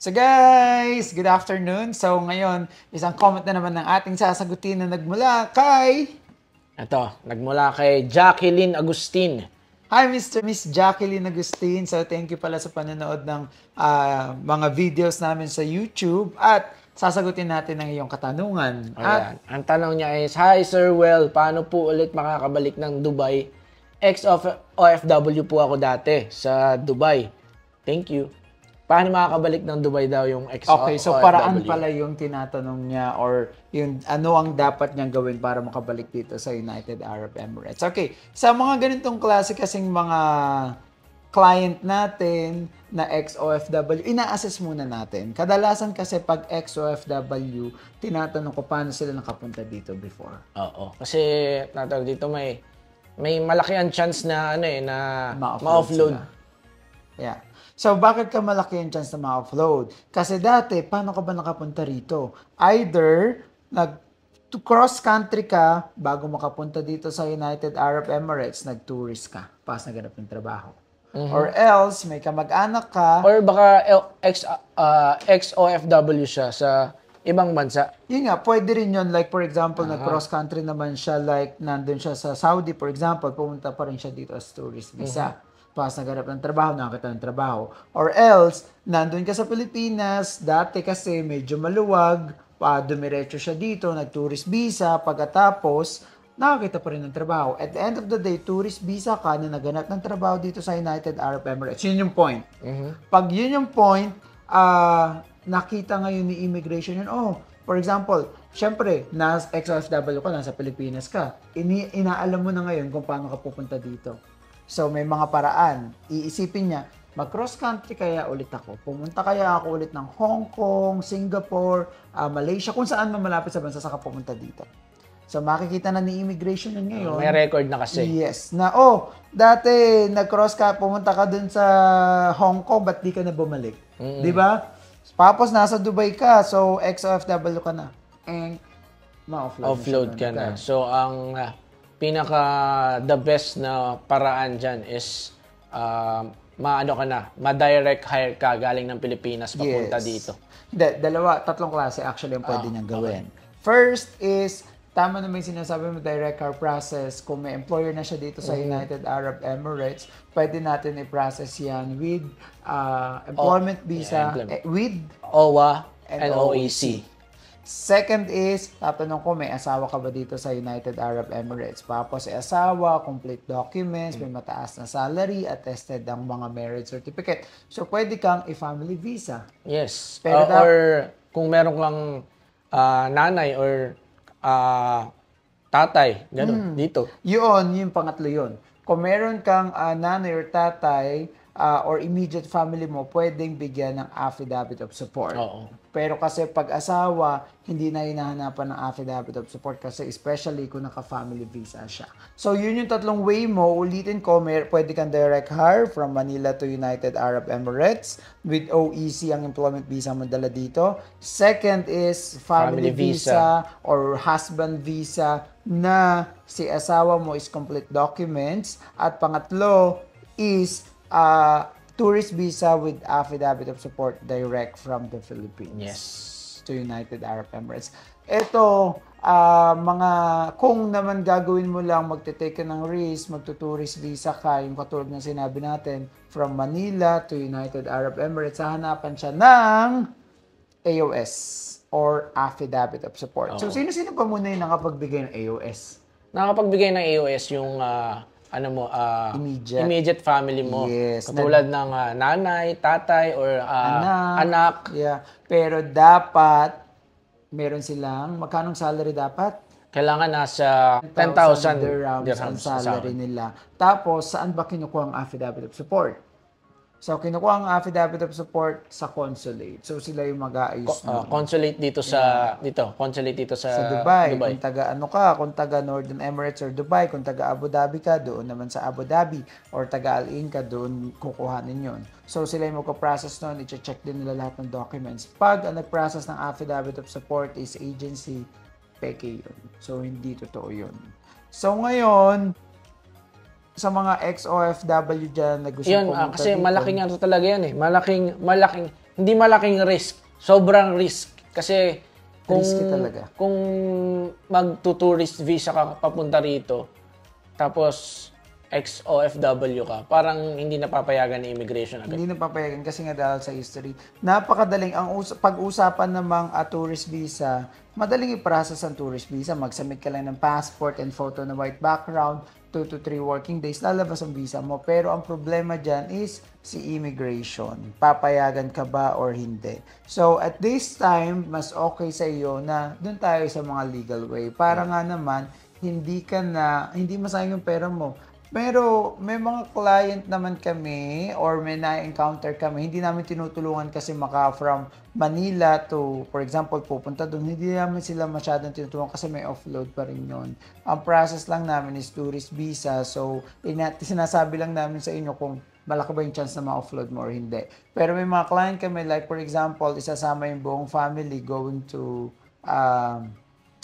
So guys, good afternoon. So ngayon, isang comment na naman ng ating sasagutin na nagmula kay... Ito, nagmula kay Jacqueline Agustin. Hi, Miss Jacqueline Agustin. So thank you pala sa panonood ng mga videos namin sa YouTube at sasagutin natin ang iyong katanungan. Ayan. Ang tanong niya is, Hi Sir Well, paano po ulit makakabalik ng Dubai? Ex-OFW po ako dati sa Dubai. Thank you. Paano makakabalik ng Dubai daw yung ex-OFW? Okay, so paraan pala yung tinatanong niya or yung ano ang dapat niyang gawin para makabalik dito sa United Arab Emirates. Okay, sa mga ganitong klase kasing mga client natin na ex-OFW, ina-assess muna natin. Kadalasan kasi pag ex-OFW, tinatanong ko paano sila nakapunta dito before. Oo, kasi natawag dito may malaki ang chance na na ma-offload. Yeah. So, bakit ka malaki ang chance na ma-offload? Kasi dati, paano ka ba nakapunta rito? Either, cross-country ka bago makapunta dito sa United Arab Emirates, nag-tourist ka, pas naganap ng trabaho. Or else, may kamag-anak ka. Or baka ex-OFW siya sa ibang bansa. Yun nga, pwede rin yun. Like, for example, nag-cross-country naman siya, like, nandun siya sa Saudi, for example, pumunta pa rin siya dito as tourist visa. Pas naganap ng trabaho, nakakita ng trabaho. Or else, nandun ka sa Pilipinas, dati kasi medyo maluwag, dumiretso siya dito, nag-tourist visa, pagkatapos, nakakita pa rin ng trabaho. At the end of the day, tourist visa ka na naganap ng trabaho dito sa United Arab Emirates. Yun yung point. Pag yun yung point, nakita ngayon ni immigration yun, for example, syempre, ex-OFW ka, nasa Pilipinas ka, inaalam mo na ngayon kung paano ka pupunta dito. So, may mga paraan. Iisipin niya, mag-cross country kaya ulit ako. Pumunta kaya ako ulit ng Hong Kong, Singapore, Malaysia, kung saan man malapit sa bansa saka pumunta dito. So, makikita na ni immigration yun ngayon. May record na kasi. Yes. Na, dati nag-cross ka, pumunta ka dun sa Hong Kong, ba't di ka na bumalik? Di ba? Tapos, nasa Dubai ka, so ex-OFW ka na. And, ma-offload ka na. So, ang the best na paraan dyan is ma-direct hire ka galing ng Pilipinas papunta dito. Tatlong klase actually ang pwede niyang gawin. Okay. First is, tama naman yung sinasabi mo, direct hire process. Kung may employer na siya dito sa United Arab Emirates, pwede natin i-process yan with employment visa, with OWA and OEC. Second is, tatanong ko, may asawa ka ba dito sa United Arab Emirates? Tapos, asawa, complete documents, may mataas na salary, attested ang mga marriage certificate. So, pwede kang i-family visa. Yes. Pero or kung meron kang nanay or tatay, gano'n, dito. Yung pangatlo yun. Kung meron kang nanay or tatay, or immediate family mo, pwedeng bigyan ng affidavit of support. Oo. Pero kasi pag-asawa, hindi na hinahanapan ng affidavit of support kasi especially kung naka-family visa siya. So, yun yung tatlong way mo. Ulitin ko, pwede kang direct hire from Manila to United Arab Emirates with OEC ang employment visa mo dala dito. Second is family visa or husband visa na si asawa mo is complete documents. At pangatlo is tourist visa with affidavit of support direct from the Philippines to United Arab Emirates. Ito, kung naman gagawin mo lang, magte-take ka ng risk, magtutourist visa ka, yung katulad ng sinabi natin, from Manila to United Arab Emirates, hahanapan siya ng AOS or affidavit of support. So, sino-sino pa muna yung nakapagbigay ng AOS? Nakapagbigay ng AOS yung immediate family mo. Yes. Katulad ng nanay, tatay, or anak. Yeah. Pero dapat, meron silang, magkanong salary dapat? Kailangan nasa 10,000 dirhams ang salary nila. Tapos, saan ba kinukuha ang affidavit of support? So, kinukuha ang affidavit of support sa consulate. So, sila yung mag-aayos consulate dito sa Dubai. Kung kung taga Northern Emirates or Dubai, kung taga Abu Dhabi ka, doon naman sa Abu Dhabi or taga Al Ain ka, doon kukuhanin yon. So, sila yung magpa-process nun, i-check din nila lahat ng documents. Pag ang nag-process ng affidavit of support is agency, peke yun. So, hindi totoo yun. So, ngayon, sa mga ex-OFW dyan na gusto pumunta kasi dito. Malaking ano talaga yan eh. Malaking hindi malaking risk. Sobrang risk. Kasi Risky talaga. Kung magto-tourist visa ka papunta rito, tapos ex-OFW ka, parang hindi napapayagan ni immigration agad. Hindi napapayagan kasi nga dahil sa history. Napakadaling. Ang pag-usapan namang tourist visa, madaling i-process ang tourist visa. Mag-submit ka lang ng passport and photo na white background, 2 to 3 working days, lalabas ang visa mo. Pero ang problema dyan is si immigration. Papayagan ka ba or hindi? So, at this time, mas okay sa iyo na dun tayo sa mga legal way. Para nga naman, hindi masayang yung pera mo. Pero may mga client naman kami or may na-encounter kami, hindi namin tinutulungan kasi from Manila to, for example, pupunta doon, hindi namin sila masyadong tinutulungan kasi may offload pa rin yun. Ang process lang namin is tourist visa, so sinasabi lang namin sa inyo kung malaki ba yung chance na ma-offload mo or hindi. Pero may mga client kami, like for example, isasama yung buong family going to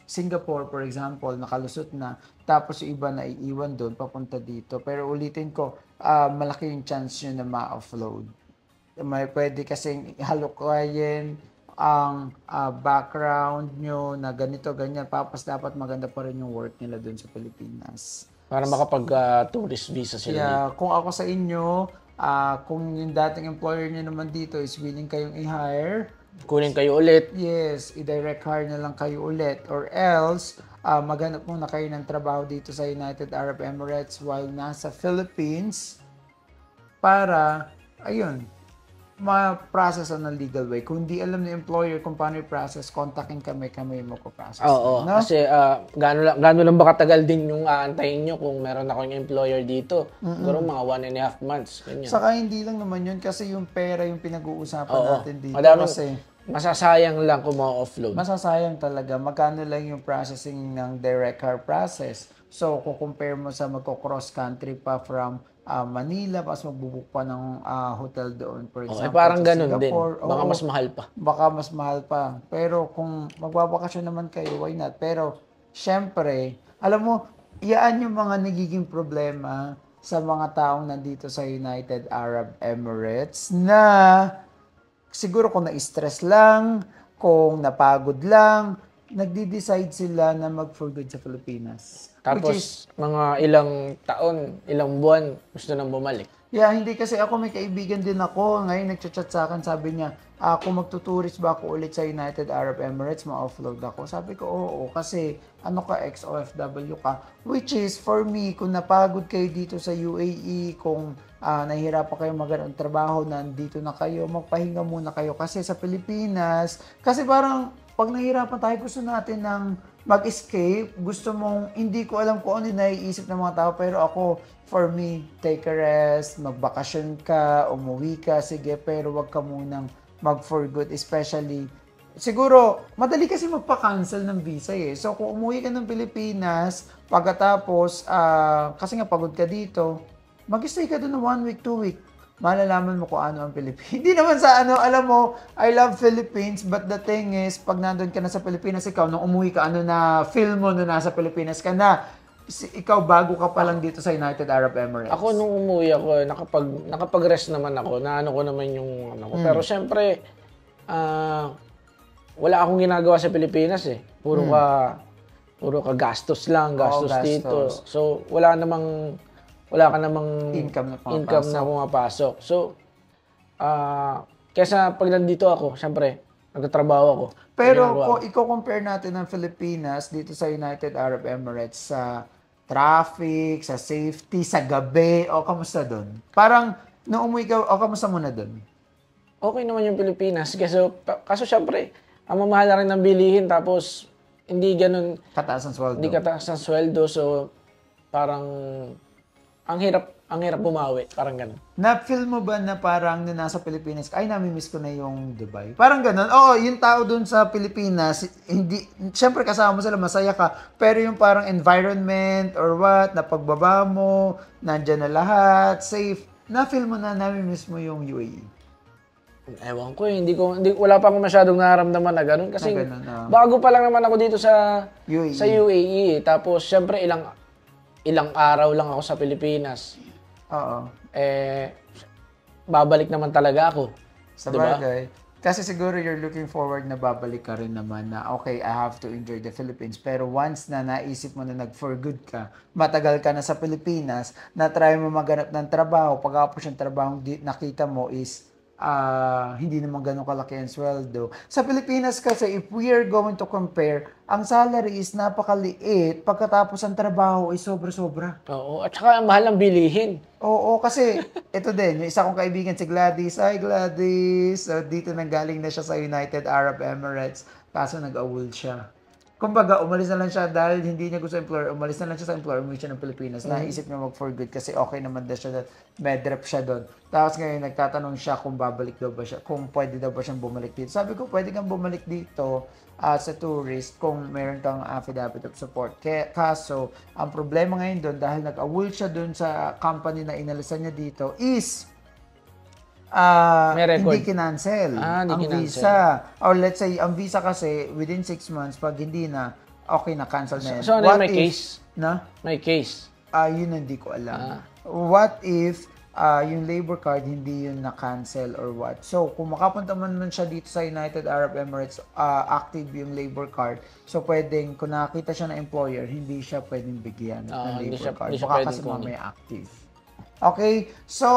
Singapore, for example, nakalusot na, tapos yung iba na iiwan doon, papunta dito. Pero ulitin ko, malaki yung chance nyo na ma-offload. May pwede kasing halukayin ang background nyo na ganito, ganyan. Tapos dapat maganda pa rin yung work nila doon sa Pilipinas. Para makapag-tourist visa sila dito. Kung ako sa inyo, kung yung dating employer nyo naman dito is willing kayong i-hire, kunin kayo ulit. yes, i-direct hire na lang kayo ulit. Or else, maghanap muna kayo ng trabaho dito sa United Arab Emirates while nasa Philippines para, ayun, ma-process on a legal way. Kung di alam ng employer kung paano i-process, kontakin kami mo ko process. Oo, no? kasi gaano lang ba katagal din yung aantayin nyo kung meron akong employer dito? Siguro mga 1.5 months. Ganyan. Saka hindi lang naman yun kasi yung pera yung pinag-uusapan natin dito. Madaming, kasi masasayang lang kung ma-offload. masasayang talaga. Magkano lang yung processing ng direct hire process. So, kung compare mo sa magko-cross country pa from Manila, pas magbubuk pa ng hotel doon, for example, parang sa ganun din. Singapore. Baka Oo, mas mahal pa. baka mas mahal pa. Pero kung magbabakasyon naman kayo, why not? Pero, syempre, alam mo, iyaan yung mga nagiging problema sa mga taong nandito sa United Arab Emirates na siguro kung na-stress lang, kung napagod lang, nagdi-decide sila na mag-for-good sa Pilipinas. Tapos, mga ilang taon, ilang buwan, gusto nang bumalik. Yeah, hindi kasi ako, may kaibigan din ako. Ngayon, nagchat-chat sa akin, sabi niya, kung magtuturist ba ako ulit sa United Arab Emirates, ma-offload ako. Sabi ko, oo, kasi ano ka, ex-OFW ka. Which is, for me, kung napagod kayo dito sa UAE, kung nahihirapan kayo magkaroon ng trabaho, nandito na kayo, magpahinga muna kayo. Kasi sa Pilipinas, kasi parang, pag nahihirapan tayo, gusto natin ng mag-escape, gusto mong, hindi ko alam kung ano yung naiisip ng mga tao, pero ako, for me, take a rest, magbakasyon ka, umuwi ka, sige, pero wag ka munang mag-for good, especially, siguro, madali kasi magpa-cancel ng visa eh. So, kung umuwi ka ng Pilipinas, pagkatapos, kasi nga pagod ka dito, mag-stay ka doon ng 1 week, 2 week, malalaman mo kung ano ang Pilipinas. Hindi naman sa ano, alam mo, I love Philippines, but the thing is, pag nandun ka na sa Pilipinas, ikaw, nung umuwi ka, ano na, feel mo na nasa Pilipinas ka na, ikaw bago ka pa lang dito sa United Arab Emirates. Ako nung umuwi ako, nakapag-rest naman ako, naano ko naman yung ano ko. Pero syempre, wala akong ginagawa sa Pilipinas eh. Puro ka gastos lang, gastos dito. So, wala ka namang income na pumapasok. So, kesa pag nandito ako, syempre, nagtatrabaho ako. Pero kung i-compare natin ng Pilipinas dito sa United Arab Emirates sa traffic, sa safety, sa gabi, o kamusta doon? Parang, nung umuwi ka, o kamusta muna doon? Okay naman yung Pilipinas. Kaso syempre, ang mamahal na rin ng bilihin, tapos hindi ganun. Kataas ang sweldo. Hindi kataas ang sweldo, so parang ang hirap bumawi, parang ganun. Na-feel mo ba na parang nung nasa Pilipinas, ay, nami-miss ko na yung Dubai? Parang ganun. Oo, yung tao dun sa Pilipinas, hindi, syempre kasama mo sila, masaya ka, pero yung parang environment or what, na pagbaba mo, nandyan na lahat, safe, na-feel mo na nami-miss mo yung UAE? Ewan ko wala pa akong masyadong nararamdaman na ganun. Kasi bago pa lang naman ako dito sa UAE. Tapos, syempre, ilang araw lang ako sa Pilipinas. Oo. Babalik naman talaga ako. Sa Diba? bagay. Kasi siguro you're looking forward na babalik ka rin naman na, okay, I have to enjoy the Philippines. Pero once na naisip mo na nag-for good ka, matagal ka na sa Pilipinas, na-try mo maghanap ng trabaho, pagkapos yung trabaho nakita mo is hindi naman ganun kalaki ang sweldo. Sa Pilipinas kasi, if we are going to compare, ang salary is napakaliit, pagkatapos ang trabaho ay sobra-sobra. Oo. At saka mahal ang bilihin. Oo, kasi ito din, yung isa kong kaibigan si Gladys. Hi Gladys! So, dito nanggaling na siya sa United Arab Emirates, kaso nag-awol siya. Kumbaga, umalis na lang siya dahil hindi niya gusto employer, umalis na lang siya sa employer, umuwi siya ng Pilipinas. Naisip niya mag-for good kasi okay naman daw siya, medrep siya doon. Tapos ngayon, nagtatanong siya kung babalik daw ba siya, kung pwede daw ba siyang bumalik dito. Sabi ko, pwede kang bumalik dito as a tourist kung meron kang affidavit of support. Kaso, ang problema ngayon doon, dahil nag-awol siya doon sa company na inalisan niya dito, is May record. hindi kinancel Hindi ang kinancel. visa. Or let's say, ang visa kasi, within 6 months, pag hindi na, okay na, cancel na yan. So, ano yung may case? Na? May case. Yun hindi ko alam. What if yung labor card hindi yun na-cancel or what? So, kung makapunta man siya dito sa United Arab Emirates, active yung labor card. So, pwedeng, kung nakakita siya ng employer, hindi siya pwedeng bigyan ng Hindi labor siya- card. hindi siya Baka pwedeng kasi kunin. mamaya active. Okay, so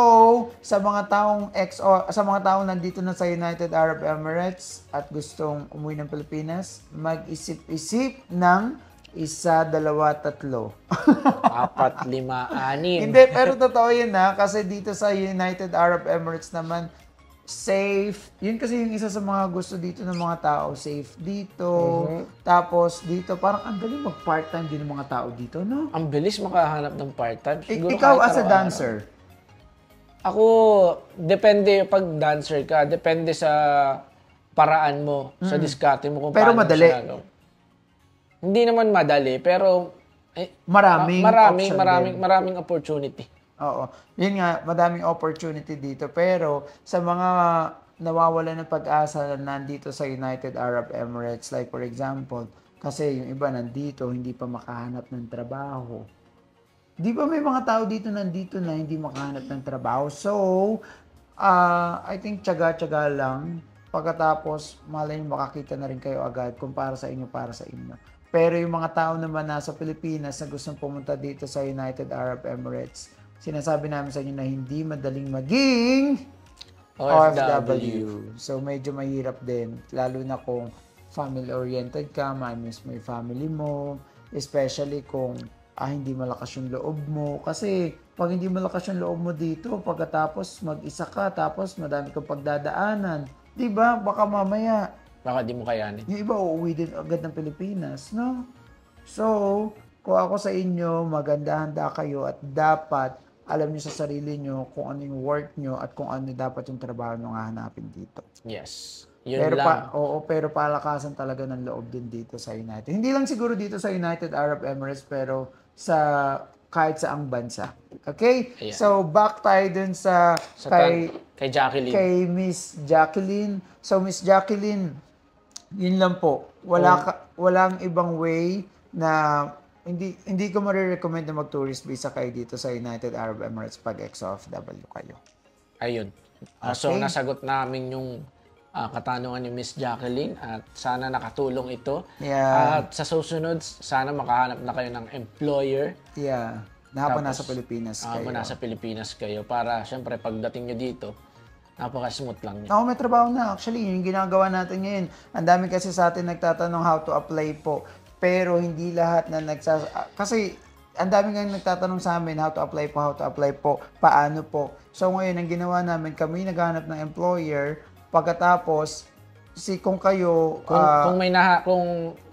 sa mga taong nandito na sa United Arab Emirates at gustong umuwi ng Pilipinas, mag-isip-isip ng 1, 2, 3. 4, 5, 6. Hindi, pero totoo yun kasi dito sa United Arab Emirates naman, safe. Yun kasi yung isa sa mga gusto dito ng mga tao, safe dito. Tapos dito, parang ang galing mag-part-time din ng mga tao dito, no? Ang bilis makahanap ng part-time. Siguro Ikaw kahit as a araw-araw. dancer, Ako, depende pag dancer ka, depende sa paraan mo, sa diskarte mo kung Pero paano mo madali. siya gagawin. Hindi naman madali, pero maraming option din. maraming opportunity. Oo. Yun nga, madaming opportunity dito. Pero sa mga nawawala ng pag-asa na nandito sa United Arab Emirates, like for example, kasi yung iba nandito, hindi pa makahanap ng trabaho. Di ba may mga tao dito nandito na hindi makahanap ng trabaho? So, I think tiyaga-tiyaga lang. Pagkatapos, malay nyo, makakita na rin kayo agad kung para sa inyo, para sa inyo. Pero yung mga tao naman nasa Pilipinas na gustong pumunta dito sa United Arab Emirates, sinasabi namin sa inyo na hindi madaling maging OFW. So, medyo mahirap din. Lalo na kung family-oriented ka, ma-miss mo yung family mo, especially kung hindi malakas yung loob mo. Kasi, pag hindi malakas yung loob mo dito, pagkatapos mag-isa ka, tapos madami kang pagdadaanan. Diba? Baka mamaya, Baka di mo kayanin. yung iba uuwi din agad ng Pilipinas, no? So, kung ako sa inyo, maganda-handa kayo at dapat alam nyo sa sarili nyo kung ano yung work nyo at kung ano dapat yung trabaho nyo hahanapin dito. Yes. Yun Pero lang. pero palakasan talaga ng loob din dito sa United. Hindi lang siguro dito sa United Arab Emirates, pero sa kahit saang bansa. Okay? Ayan. So, back tayo dun sa Kay Jacqueline. kay Miss Jacqueline. So, Miss Jacqueline, yun lang po. Walang ibang way na hindi ko marirecommend na mag-tourist visa kayo dito sa United Arab Emirates pag ex-OFW kayo. Ayun. So, Okay. nasagot namin yung katanungan ni Miss Jacqueline at sana nakatulong ito. Yeah. At sa susunod, sana makahanap na kayo ng employer Yeah. Habang Tapos, nasa Pilipinas kayo. kung nasa Pilipinas kayo para syempre pagdating nyo dito, napaka-smooth lang niya. Ako may trabaho na. Actually, yun yung ginagawa natin ngayon. Ang dami kasi sa atin nagtatanong how to apply po. Pero hindi lahat na kasi ang dami nga nagtatanong sa amin how to apply po, paano po. So ngayon, ang ginawa namin, kami naghahanap ng employer, pagkatapos, kung kayo, Kung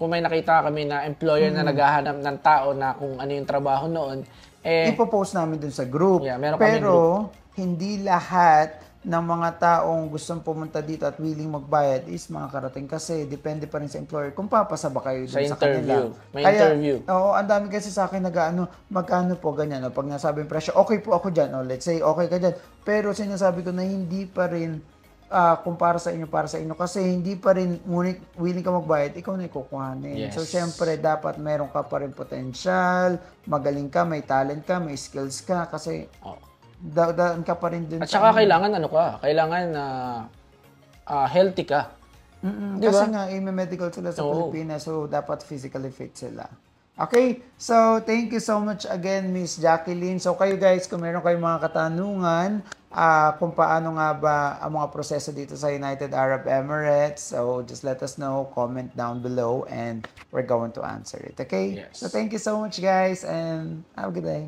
may nakita kami na employer na naghahanap ng tao na kung ano yung trabaho noon, ipopost namin dun sa group. Yeah, meron kaming Pero, hindi lahat ng mga taong gustong pumunta dito at willing magbayad is mga karating kasi depende pa rin sa employer kung papasa ba kayo dun Sa sa interview. kanila. May interview. Oo, ang dami kasi sa akin magkano po ganyan. Pag nasabing presyo, okay po ako dyan. Let's say, okay ka dyan. Pero sinasabi ko na hindi pa rin kung para sa inyo kasi hindi pa rin ngunit willing ka magbayad, ikaw na ikukuhanin. Yes. So, syempre, dapat meron ka pa rin potential, magaling ka, may talent ka, may skills ka kasi daan ka pa rin dun At saka kailangan kailangan healthy ka. Di Kasi ba? nga, medical sila sa Oo. Pilipinas, so dapat physically fit sila. Okay, so thank you so much again, Miss Jacqueline. So kayo guys, kung meron kayong mga katanungan, kung paano nga ba ang mga proseso dito sa United Arab Emirates, so just let us know, comment down below, and we're going to answer it, okay? Yes. So thank you so much guys, and have a good day.